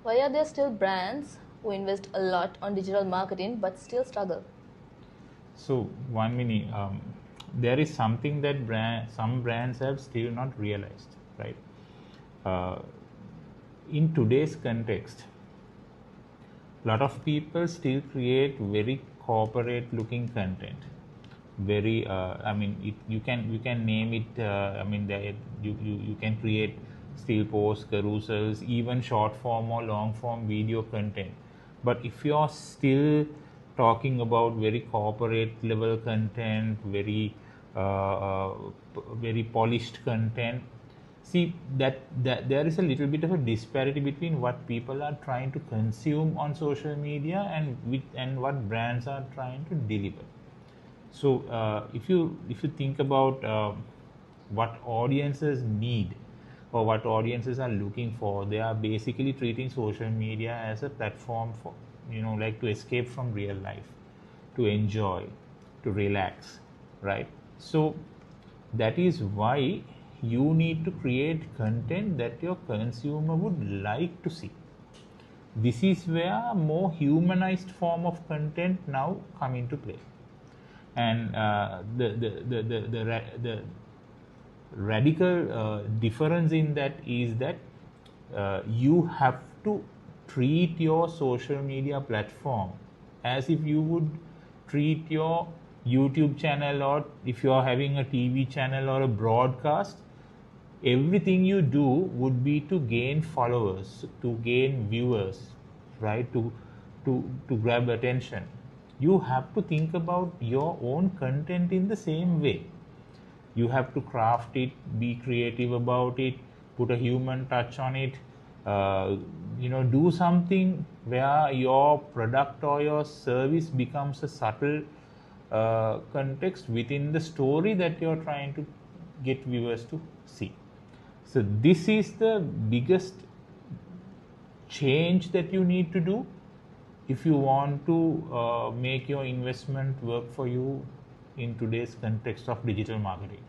Why are there still brands who invest a lot on digital marketing but still struggle? So one minute, there is something that some brands have still not realized, right? Uh, in today's context, a lot of people still create very corporate looking content. Very, I mean, you can name it. I mean, you can create still posts, carousels, even short form or long form video content. But if you're still talking about very corporate level content, very polished content, see that there is a little bit of a disparity between what people are trying to consume on social media and what brands are trying to deliver. So if you think about what audiences need or what audiences are looking for, they are basically treating social media as a platform for, like, to escape from real life, to enjoy, to relax, right? So that is why you need to create content that your consumer would like to see. This is where more humanized form of content now come into play. And the radical difference in that is that you have to treat your social media platform as if you would treat your YouTube channel, or if you are having a TV channel or a broadcast. Everything you do would be to gain followers, to gain viewers, right? To grab attention. You have to think about your own content in the same way. You have to craft it, be creative about it, put a human touch on it. Do something where your product or your service becomes a subtle context within the story that you're trying to get viewers to see. So this is the biggest change that you need to do if you want to make your investment work for you in today's context of digital marketing.